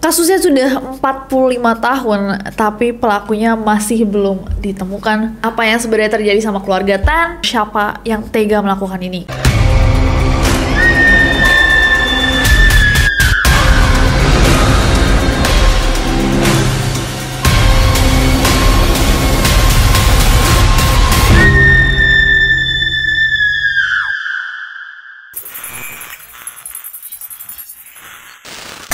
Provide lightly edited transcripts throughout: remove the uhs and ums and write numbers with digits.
Kasusnya sudah 45 tahun, tapi pelakunya masih belum ditemukan. Apa yang sebenarnya terjadi sama keluarga Tan? Siapa yang tega melakukan ini?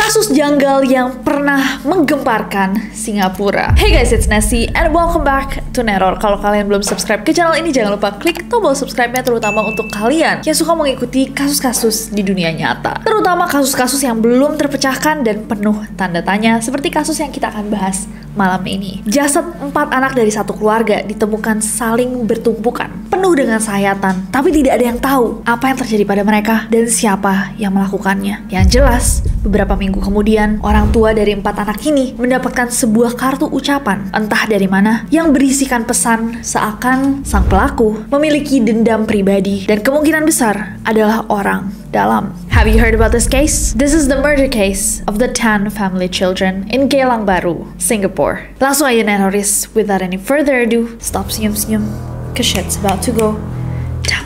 Kasus janggal yang pernah menggemparkan Singapura. Hey guys, it's Nessie and welcome back to Neror. Kalau kalian belum subscribe ke channel ini, jangan lupa klik tombol subscribe-nya, terutama untuk kalian yang suka mengikuti kasus-kasus di dunia nyata. Terutama kasus-kasus yang belum terpecahkan dan penuh tanda tanya, seperti kasus yang kita akan bahas malam ini. Jasad 4 anak dari satu keluarga ditemukan saling bertumpukan, penuh dengan sayatan, tapi tidak ada yang tahu apa yang terjadi pada mereka dan siapa yang melakukannya. Yang jelas, beberapa minggu kemudian, orang tua dari 4 anak ini mendapatkan sebuah kartu ucapan, entah dari mana, yang berisikan pesan seakan sang pelaku memiliki dendam pribadi dan kemungkinan besar adalah orang dalam. Have you heard about this case? This is the murder case of the Tan family children in Geylang Bahru, Singapore. Langsung aja Neroris, without any further ado, stop senyum-senyum, cause shit's about to go down.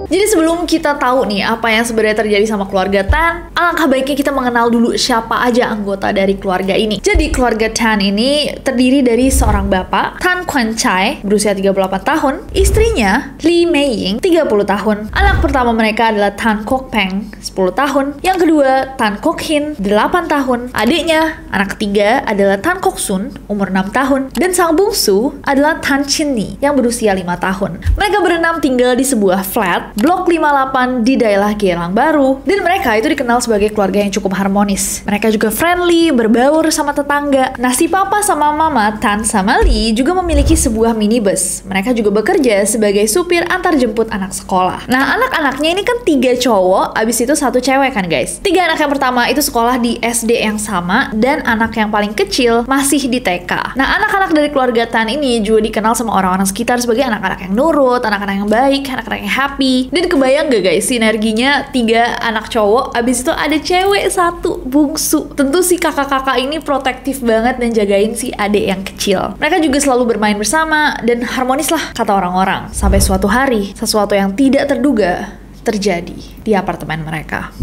Jadi sebelum kita tahu nih apa yang sebenarnya terjadi sama keluarga Tan, alangkah baiknya kita mengenal dulu siapa aja anggota dari keluarga ini. Jadi keluarga Tan ini terdiri dari seorang bapak, Tan Kwan Chai, berusia 38 tahun, istrinya, Lee Mei Ying, 30 tahun. Anak pertama mereka adalah Tan Kok Peng, 10 tahun. Yang kedua, Tan Kok Hin, 8 tahun. Adiknya, anak ketiga adalah Tan Kok Sun, umur 6 tahun. Dan sang bungsu adalah Tan Chin Ni, yang berusia 5 tahun. Mereka berenam tinggal di sebuah flat Blok 58 di daerah Geylang Bahru, dan mereka itu dikenal sebagai keluarga yang cukup harmonis. Mereka juga friendly, berbaur sama tetangga. Nah, si papa sama mama Tan sama Lee juga memiliki sebuah minibus. Mereka juga bekerja sebagai supir antar jemput anak sekolah. Nah, anak-anaknya ini kan 3 cowok, abis itu 1 cewek kan guys. 3 anak yang pertama itu sekolah di SD yang sama, dan anak yang paling kecil masih di TK. Nah, anak-anak dari keluarga Tan ini juga dikenal sama orang-orang sekitar sebagai anak-anak yang nurut, anak-anak yang baik, anak-anak yang happy. Dan kebayang gak guys, sinerginya 3 anak cowok, abis itu ada cewek 1 bungsu. Tentu si kakak-kakak ini protektif banget dan jagain si adik yang kecil. Mereka juga selalu bermain bersama dan harmonis lah kata orang-orang. Sampai suatu hari, sesuatu yang tidak terduga terjadi di apartemen mereka.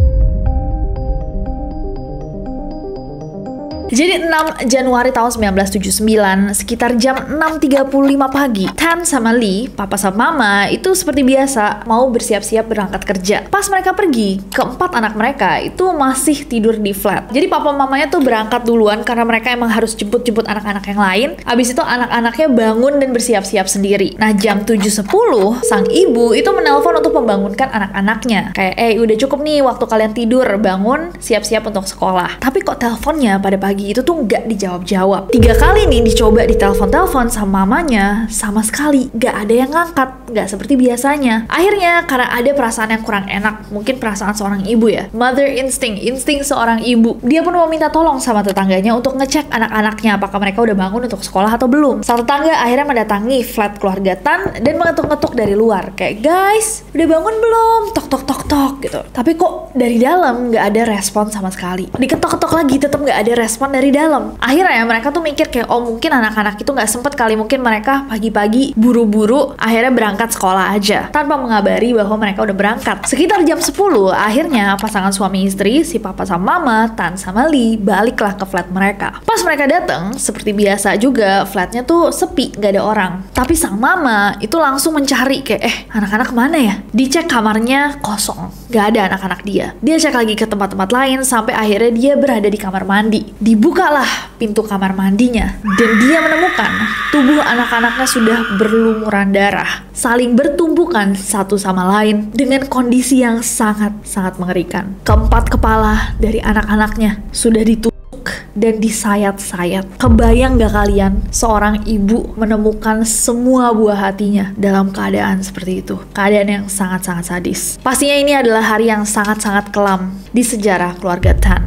Jadi 6 Januari tahun 1979, sekitar jam 6.35 pagi, Tan sama Lee, papa sama mama, itu seperti biasa mau bersiap-siap berangkat kerja. Pas mereka pergi, keempat anak mereka itu masih tidur di flat. Jadi papa mamanya tuh berangkat duluan karena mereka emang harus jemput-jemput anak-anak yang lain. Abis itu anak-anaknya bangun dan bersiap-siap sendiri. Nah, jam 7.10, sang ibu itu menelpon untuk membangunkan anak-anaknya. Kayak, udah cukup nih waktu kalian tidur, bangun, siap-siap untuk sekolah. Tapi kok teleponnya pada pagi itu tuh nggak dijawab-jawab. 3 kali nih dicoba ditelepon-telepon sama mamanya, sama sekali nggak ada yang ngangkat, nggak seperti biasanya. Akhirnya karena ada perasaan yang kurang enak, mungkin perasaan seorang ibu ya, mother instinct, insting seorang ibu, dia pun meminta tolong sama tetangganya untuk ngecek anak-anaknya apakah mereka udah bangun untuk sekolah atau belum. Sang tetangga akhirnya mendatangi flat keluarga Tan dan mengetuk-ngetuk dari luar, kayak, guys, udah bangun belum? Tok tok tok tok gitu. Tapi kok dari dalam nggak ada respon sama sekali. Diketok-ketok lagi, tetap nggak ada respon dari dalam. Akhirnya mereka tuh mikir kayak, oh mungkin anak-anak itu nggak sempet kali, mungkin mereka pagi-pagi buru-buru akhirnya berangkat sekolah aja tanpa mengabari bahwa mereka udah berangkat. Sekitar jam 10 akhirnya pasangan suami istri, si papa sama mama, Tan sama Lee, baliklah ke flat mereka. Pas mereka datang, seperti biasa juga flatnya tuh sepi, nggak ada orang. Tapi sang mama itu langsung mencari kayak, anak-anak mana ya? Dicek kamarnya kosong, nggak ada anak-anak dia. Dia cek lagi ke tempat-tempat lain sampai akhirnya dia berada di kamar mandi. Dibukalah pintu kamar mandinya dan dia menemukan tubuh anak-anaknya sudah berlumuran darah, saling bertumpukan satu sama lain dengan kondisi yang sangat-sangat mengerikan. Keempat kepala dari anak-anaknya sudah ditusuk dan disayat-sayat. Kebayang gak kalian seorang ibu menemukan semua buah hatinya dalam keadaan seperti itu? Keadaan yang sangat-sangat sadis. Pastinya ini adalah hari yang sangat-sangat kelam di sejarah keluarga Tan.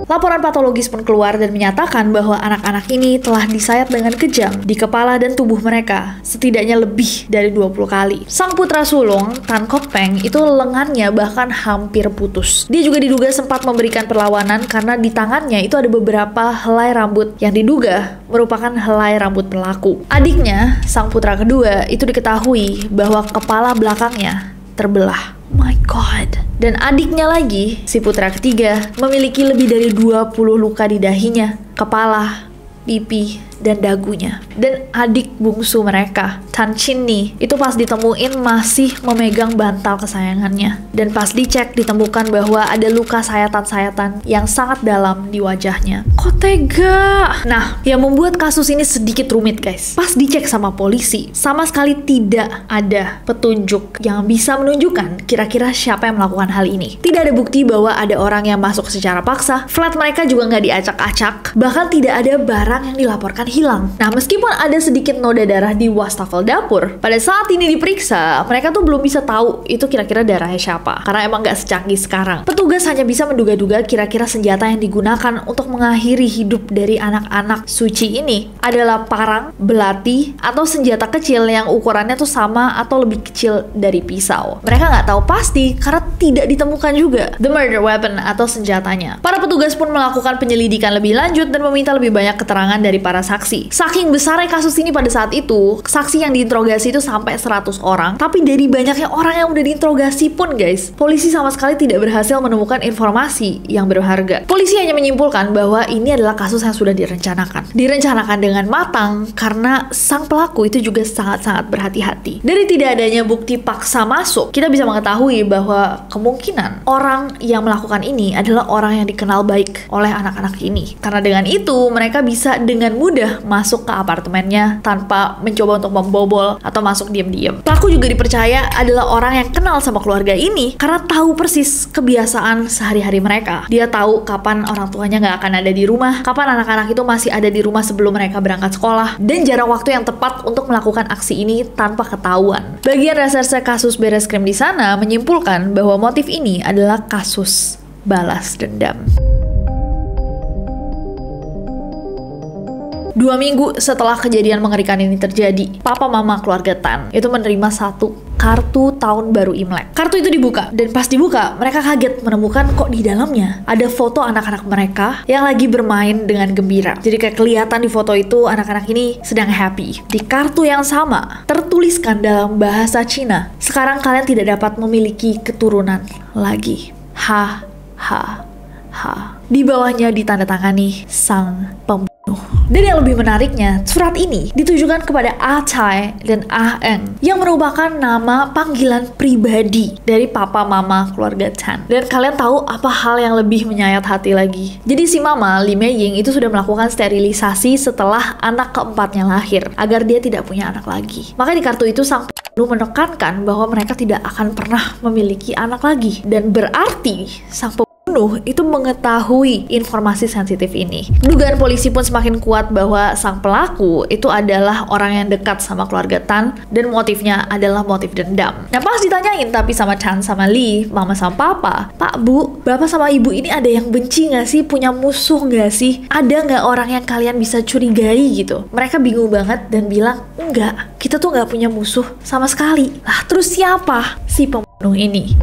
Laporan patologis pun keluar dan menyatakan bahwa anak-anak ini telah disayat dengan kejam di kepala dan tubuh mereka, setidaknya lebih dari 20 kali. Sang putra sulung, Tan Kok Peng, itu lengannya bahkan hampir putus. Dia juga diduga sempat memberikan perlawanan karena di tangannya itu ada beberapa helai rambut yang diduga merupakan helai rambut pelaku. Adiknya, sang putra kedua, itu diketahui bahwa kepala belakangnya terbelah. My God. Dan adiknya lagi, si putra ketiga, memiliki lebih dari 20 luka di dahinya, kepala, pipi, dan dagunya. Dan adik bungsu mereka, Tan Chin nih, itu pas ditemuin masih memegang bantal kesayangannya. Dan pas dicek ditemukan bahwa ada luka sayatan-sayatan yang sangat dalam di wajahnya. Kok tega? Nah, yang membuat kasus ini sedikit rumit guys. Pas dicek sama polisi, sama sekali tidak ada petunjuk yang bisa menunjukkan kira-kira siapa yang melakukan hal ini. Tidak ada bukti bahwa ada orang yang masuk secara paksa, flat mereka juga nggak diacak-acak, bahkan tidak ada barang yang dilaporkan hilang. Nah, meskipun ada sedikit noda darah di wastafel dapur, pada saat ini diperiksa, mereka tuh belum bisa tahu itu kira-kira darahnya siapa, karena emang nggak secanggih sekarang. Petugas hanya bisa menduga-duga kira-kira senjata yang digunakan untuk mengakhiri hidup dari anak-anak suci ini adalah parang, belati, atau senjata kecil yang ukurannya tuh sama atau lebih kecil dari pisau. Mereka nggak tahu pasti karena tidak ditemukan juga the murder weapon atau senjatanya. Para petugas pun melakukan penyelidikan lebih lanjut dan meminta lebih banyak keterangan dari para saksi. Saking besarnya kasus ini pada saat itu, saksi yang diinterogasi itu sampai 100 orang. Tapi dari banyaknya orang yang udah diinterogasi pun guys, polisi sama sekali tidak berhasil menemukan informasi yang berharga. Polisi hanya menyimpulkan bahwa ini adalah kasus yang sudah direncanakan. Direncanakan dengan matang karena sang pelaku itu juga sangat-sangat berhati-hati. Dari tidak adanya bukti paksa masuk, kita bisa mengetahui bahwa kemungkinan orang yang melakukan ini adalah orang yang dikenal baik oleh anak-anak ini. Karena dengan itu, mereka bisa dengan mudah masuk ke apartemennya tanpa mencoba untuk membobol atau masuk diam-diam. Pelaku juga dipercaya adalah orang yang kenal sama keluarga ini karena tahu persis kebiasaan sehari-hari mereka. Dia tahu kapan orang tuanya nggak akan ada di rumah, kapan anak-anak itu masih ada di rumah sebelum mereka berangkat sekolah, dan jarak waktu yang tepat untuk melakukan aksi ini tanpa ketahuan. Bagian reserse kasus Bareskrim di sana menyimpulkan bahwa motif ini adalah kasus balas dendam. 2 minggu setelah kejadian mengerikan ini terjadi, papa mama keluarga Tan itu menerima satu kartu tahun baru Imlek. Kartu itu dibuka, dan pas dibuka, mereka kaget menemukan kok di dalamnya ada foto anak-anak mereka yang lagi bermain dengan gembira. Jadi kayak kelihatan di foto itu anak-anak ini sedang happy. Di kartu yang sama, tertuliskan dalam bahasa Cina, sekarang kalian tidak dapat memiliki keturunan lagi. Ha, ha, ha. Di bawahnya ditandatangani sang pembunuh. Dan yang lebih menariknya, surat ini ditujukan kepada Ah Chai dan Ah Eng yang merupakan nama panggilan pribadi dari papa mama keluarga Tan. Dan kalian tahu apa hal yang lebih menyayat hati lagi? Jadi si mama, Lee Mei Ying, itu sudah melakukan sterilisasi setelah anak keempatnya lahir, agar dia tidak punya anak lagi. Maka di kartu itu sang pembunuh menekankan bahwa mereka tidak akan pernah memiliki anak lagi. Dan berarti sang pembunuh itu mengetahui informasi sensitif ini. Dugaan polisi pun semakin kuat bahwa sang pelaku itu adalah orang yang dekat sama keluarga Tan dan motifnya adalah motif dendam. Nah, pas ditanyain tapi sama Tan sama Lee, mama sama papa, Pak Bu, bapak sama ibu ini ada yang benci nggak sih? Punya musuh nggak sih? Ada nggak orang yang kalian bisa curigai gitu? Mereka bingung banget dan bilang, enggak, kita tuh nggak punya musuh sama sekali. Lah, terus siapa si pembunuh ini?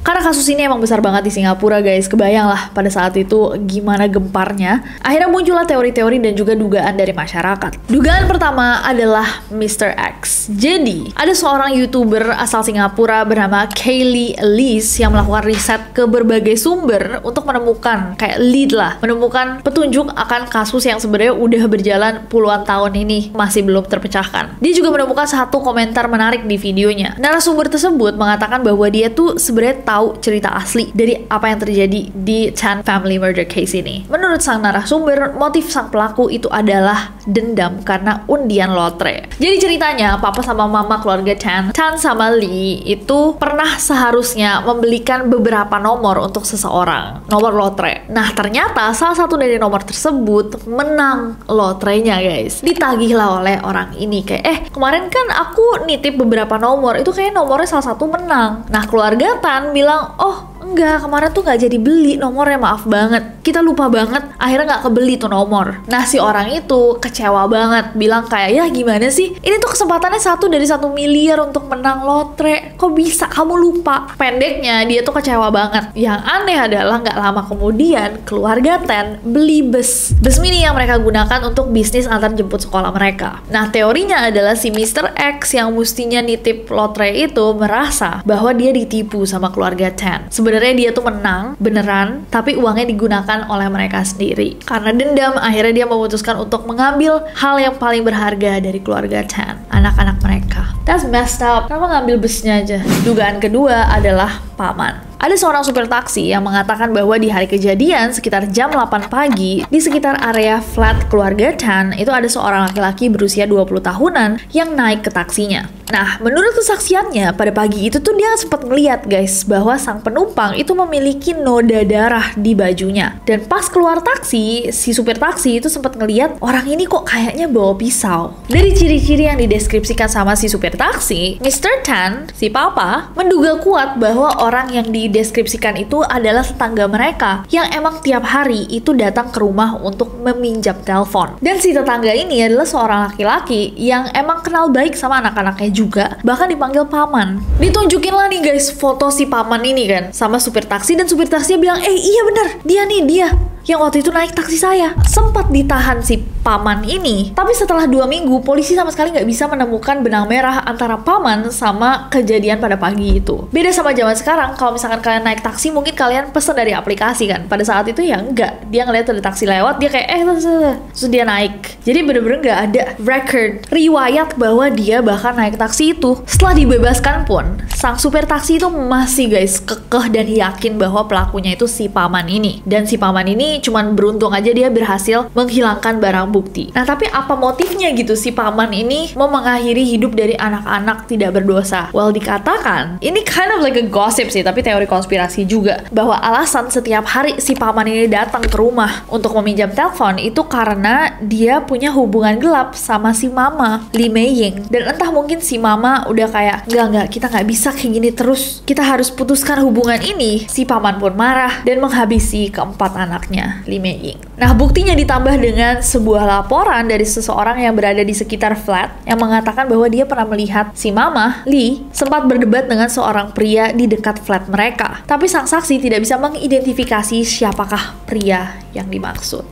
Karena kasus ini emang besar banget di Singapura guys, kebayang lah pada saat itu gimana gemparnya. Akhirnya muncullah teori-teori dan juga dugaan dari masyarakat. Dugaan pertama adalah Mr. X. Jadi, ada seorang YouTuber asal Singapura bernama Kaylee Elise yang melakukan riset ke berbagai sumber untuk menemukan, kayak lead lah, menemukan petunjuk akan kasus yang sebenarnya udah berjalan puluhan tahun ini masih belum terpecahkan. Dia juga menemukan satu komentar menarik di videonya. Narasumber tersebut mengatakan bahwa dia tuh sebenarnya tahu cerita asli dari apa yang terjadi di Tan family murder case ini. Menurut sang narasumber, motif sang pelaku itu adalah dendam karena undian lotre. Jadi ceritanya, papa sama mama keluarga Tan sama Lee itu pernah seharusnya membelikan beberapa nomor untuk seseorang, nomor lotre. Nah, ternyata salah satu dari nomor tersebut menang lotrenya guys. Ditagihlah oleh orang ini kayak, kemarin kan aku nitip beberapa nomor, itu kayak nomornya salah satu menang. Nah, keluarga Tan bilang, oh enggak, kemarin tuh nggak jadi beli nomornya, maaf banget, kita lupa banget, akhirnya nggak kebeli tuh nomor. Nah si orang itu kecewa banget, bilang kayak, ya gimana sih, ini tuh kesempatannya 1 dari 1 miliar untuk menang lotre, kok bisa kamu lupa? Pendeknya dia tuh kecewa banget. Yang aneh adalah nggak lama kemudian keluarga Tan beli bus mini yang mereka gunakan untuk bisnis antar jemput sekolah mereka. Nah teorinya adalah si Mr. X yang mestinya nitip lotre itu merasa bahwa dia ditipu sama keluarga Tan. Sebenarnya dia tuh menang beneran, tapi uangnya digunakan oleh mereka sendiri. Karena dendam, akhirnya dia memutuskan untuk mengambil hal yang paling berharga dari keluarga Tan, anak-anak mereka. That's messed up. Kenapa ngambil busnya aja? Dugaan kedua adalah paman. Ada seorang supir taksi yang mengatakan bahwa di hari kejadian sekitar jam 8 pagi di sekitar area flat keluarga Tan itu ada seorang laki-laki berusia 20 tahunan yang naik ke taksinya. Nah, menurut kesaksiannya pada pagi itu tuh dia sempat ngeliat guys bahwa sang penumpang itu memiliki noda darah di bajunya. Dan pas keluar taksi, si supir taksi itu sempat ngeliat orang ini kok kayaknya bawa pisau. Dari ciri-ciri yang dideskripsikan sama si supir taksi, Mr. Tan, si papa, menduga kuat bahwa orang yang dideskripsikan itu adalah tetangga mereka yang emang tiap hari itu datang ke rumah untuk meminjam telepon. Dan si tetangga ini adalah seorang laki-laki yang emang kenal baik sama anak-anaknya juga, bahkan dipanggil paman. Ditunjukin lah nih guys foto si paman ini kan sama supir taksi, dan supir taksinya bilang, iya bener, dia nih, dia yang waktu itu naik taksi saya. Sempat ditahan si paman ini, tapi setelah 2 minggu polisi sama sekali nggak bisa menemukan benang merah antara paman sama kejadian pada pagi itu. Beda sama zaman sekarang, kalau misalkan kalian naik taksi mungkin kalian pesen dari aplikasi kan. Pada saat itu ya enggak, dia ngeliat ada taksi lewat, dia kayak terus dia naik. Jadi bener-bener nggak ada record riwayat bahwa dia bahkan naik taksi itu. Setelah dibebaskan pun, sang supir taksi itu masih guys kekeh dan yakin bahwa pelakunya itu si paman ini. Dan si paman ini cuman beruntung aja dia berhasil menghilangkan barang bukti. Nah tapi apa motifnya gitu si paman ini mau mengakhiri hidup dari anak-anak tidak berdosa? Well dikatakan, ini kind of like a gossip sih, tapi teori konspirasi juga, bahwa alasan setiap hari si paman ini datang ke rumah untuk meminjam telepon itu karena dia punya hubungan gelap sama si mama Lee Mei-ying. Dan entah mungkin si mama udah kayak, enggak, kita nggak bisa kayak gini terus, kita harus putuskan hubungan ini. Si paman pun marah dan menghabisi keempat anaknya Lee Mei-ying. Nah buktinya ditambah dengan sebuah laporan dari seseorang yang berada di sekitar flat yang mengatakan bahwa dia pernah melihat si mama Lee sempat berdebat dengan seorang pria di dekat flat mereka. Tapi sang saksi tidak bisa mengidentifikasi siapakah pria yang dimaksud.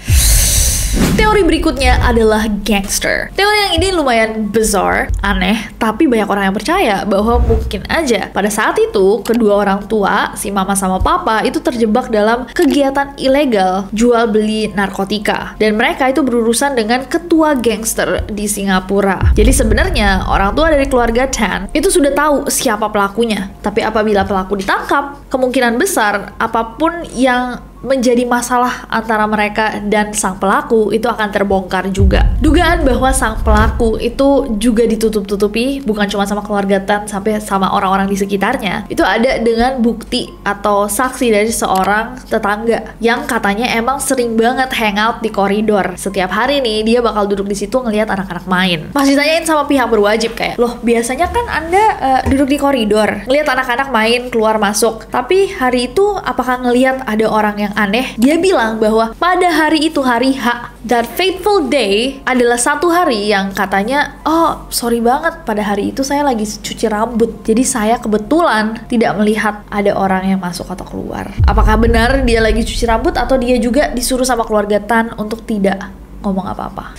Teori berikutnya adalah gangster. Teori yang ini lumayan bizarre, aneh, tapi banyak orang yang percaya bahwa mungkin aja pada saat itu kedua orang tua, si mama sama papa, itu terjebak dalam kegiatan ilegal jual beli narkotika. Dan mereka itu berurusan dengan ketua gangster di Singapura. Jadi sebenarnya orang tua dari keluarga Tan itu sudah tahu siapa pelakunya. Tapi apabila pelaku ditangkap, kemungkinan besar apapun yang menjadi masalah antara mereka dan sang pelaku itu akan terbongkar juga. Dugaan bahwa sang pelaku itu juga ditutup-tutupi bukan cuma sama keluarga Tan, sampai sama orang-orang di sekitarnya. Itu ada dengan bukti atau saksi dari seorang tetangga yang katanya emang sering banget hangout di koridor. Setiap hari nih dia bakal duduk di situ ngelihat anak-anak main. Masih tanyain sama pihak berwajib kayak, loh biasanya kan Anda duduk di koridor ngelihat anak-anak main keluar masuk, tapi hari itu apakah ngelihat ada orang yang aneh? Dia bilang bahwa pada hari itu, hari H, that fateful day adalah satu hari yang katanya, oh sorry banget, pada hari itu saya lagi cuci rambut, jadi saya kebetulan tidak melihat ada orang yang masuk atau keluar. Apakah benar dia lagi cuci rambut atau dia juga disuruh sama keluarga Tan untuk tidak ngomong apa-apa?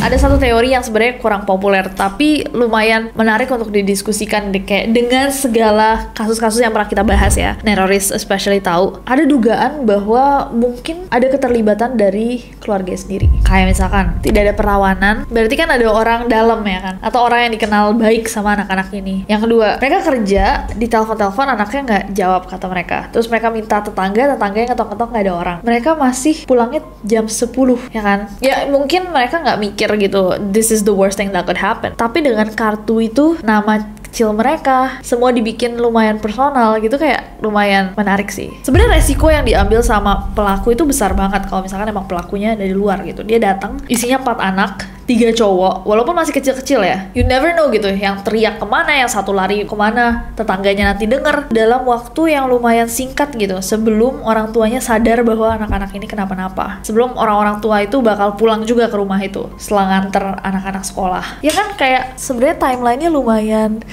Ada satu teori yang sebenarnya kurang populer tapi lumayan menarik untuk didiskusikan kayak dengan segala kasus-kasus yang pernah kita bahas ya. Neroris especially tahu. Ada dugaan bahwa mungkin ada keterlibatan dari keluarga sendiri. Kayak misalkan tidak ada perlawanan, berarti kan ada orang dalam ya kan, atau orang yang dikenal baik sama anak-anak ini. Yang kedua, mereka kerja di telepon-telepon, anaknya nggak jawab kata mereka. Terus mereka minta tetangganya ngetok-ngetok nggak ada orang. Mereka masih pulangnya jam 10 ya kan. Ya mungkin mereka nggak mikir gitu, this is the worst thing that could happen. Tapi dengan kartu itu, nama kecil mereka, semua dibikin lumayan personal gitu, kayak lumayan menarik sih. Sebenarnya resiko yang diambil sama pelaku itu besar banget kalau misalkan emang pelakunya dari luar gitu. Dia datang, isinya 4 anak, 3 cowok, walaupun masih kecil-kecil ya, you never know gitu, yang teriak kemana, yang satu lari kemana, tetangganya nanti denger, dalam waktu yang lumayan singkat gitu, sebelum orang tuanya sadar bahwa anak-anak ini kenapa-napa, sebelum orang-orang tua itu bakal pulang juga ke rumah itu setelah nganter anak-anak sekolah. Ya kan, kayak sebenarnya timelinenya lumayan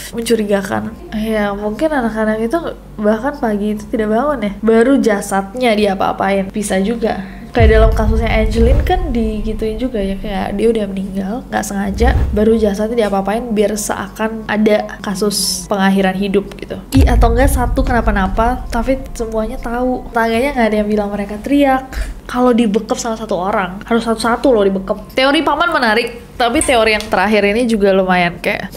mencurigakan. Ya mungkin anak-anak itu bahkan pagi itu tidak bangun ya, baru jasadnya dia apa-apain. Bisa juga kayak dalam kasusnya Angelin kan digituin juga ya, kayak dia udah meninggal nggak sengaja, baru jasadnya dia apa-apain biar seakan ada kasus pengakhiran hidup gitu. Atau enggak satu kenapa-napa tapi semuanya tahu, tangganya nggak ada yang bilang mereka teriak. Kalau dibekep sama satu orang, harus satu-satu loh dibekep. Teori paman menarik, tapi teori yang terakhir ini juga lumayan kayak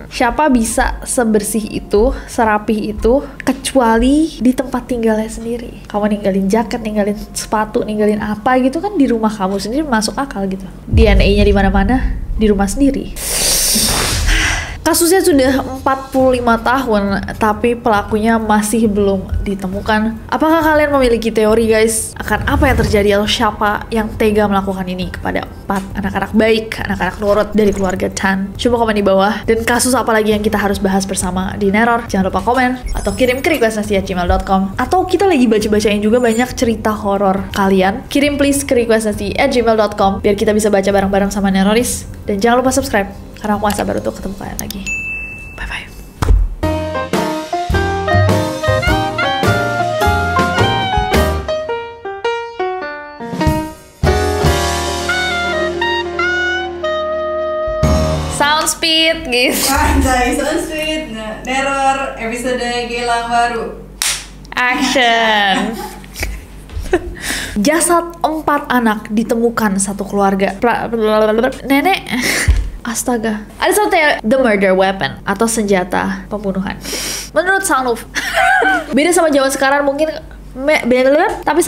siapa bisa sebersih itu, serapih itu, kecuali di tempat tinggalnya sendiri. Kamu ninggalin jaket, ninggalin sepatu, ninggalin apa gitu kan di rumah kamu sendiri, masuk akal gitu. DNA-nya di mana-mana, di rumah sendiri. Kasusnya sudah 45 tahun, tapi pelakunya masih belum ditemukan. Apakah kalian memiliki teori guys, akan apa yang terjadi atau siapa yang tega melakukan ini kepada 4 anak-anak baik, anak-anak nurut dari keluarga Tan? Coba komen di bawah. Dan kasus apa lagi yang kita harus bahas bersama di Neror? Jangan lupa komen, atau kirim ke requestnasi@gmail.com. Atau kita lagi baca-bacain juga banyak cerita horor kalian. Kirim please ke requestnasi@gmail.com biar kita bisa baca bareng-bareng sama Neroris. Dan jangan lupa subscribe, karena aku gak sabar untuk ketemu kalian lagi. Bye-bye. Sound speed, guys. Anjay, sound speed. Neror episode Gilang baru. Action. Jasad 4 anak ditemukan satu keluarga. Nenek. Astaga. Ada satu the murder weapon atau senjata pembunuhan. Menurut Sanuf. Beda sama zaman sekarang mungkin tapi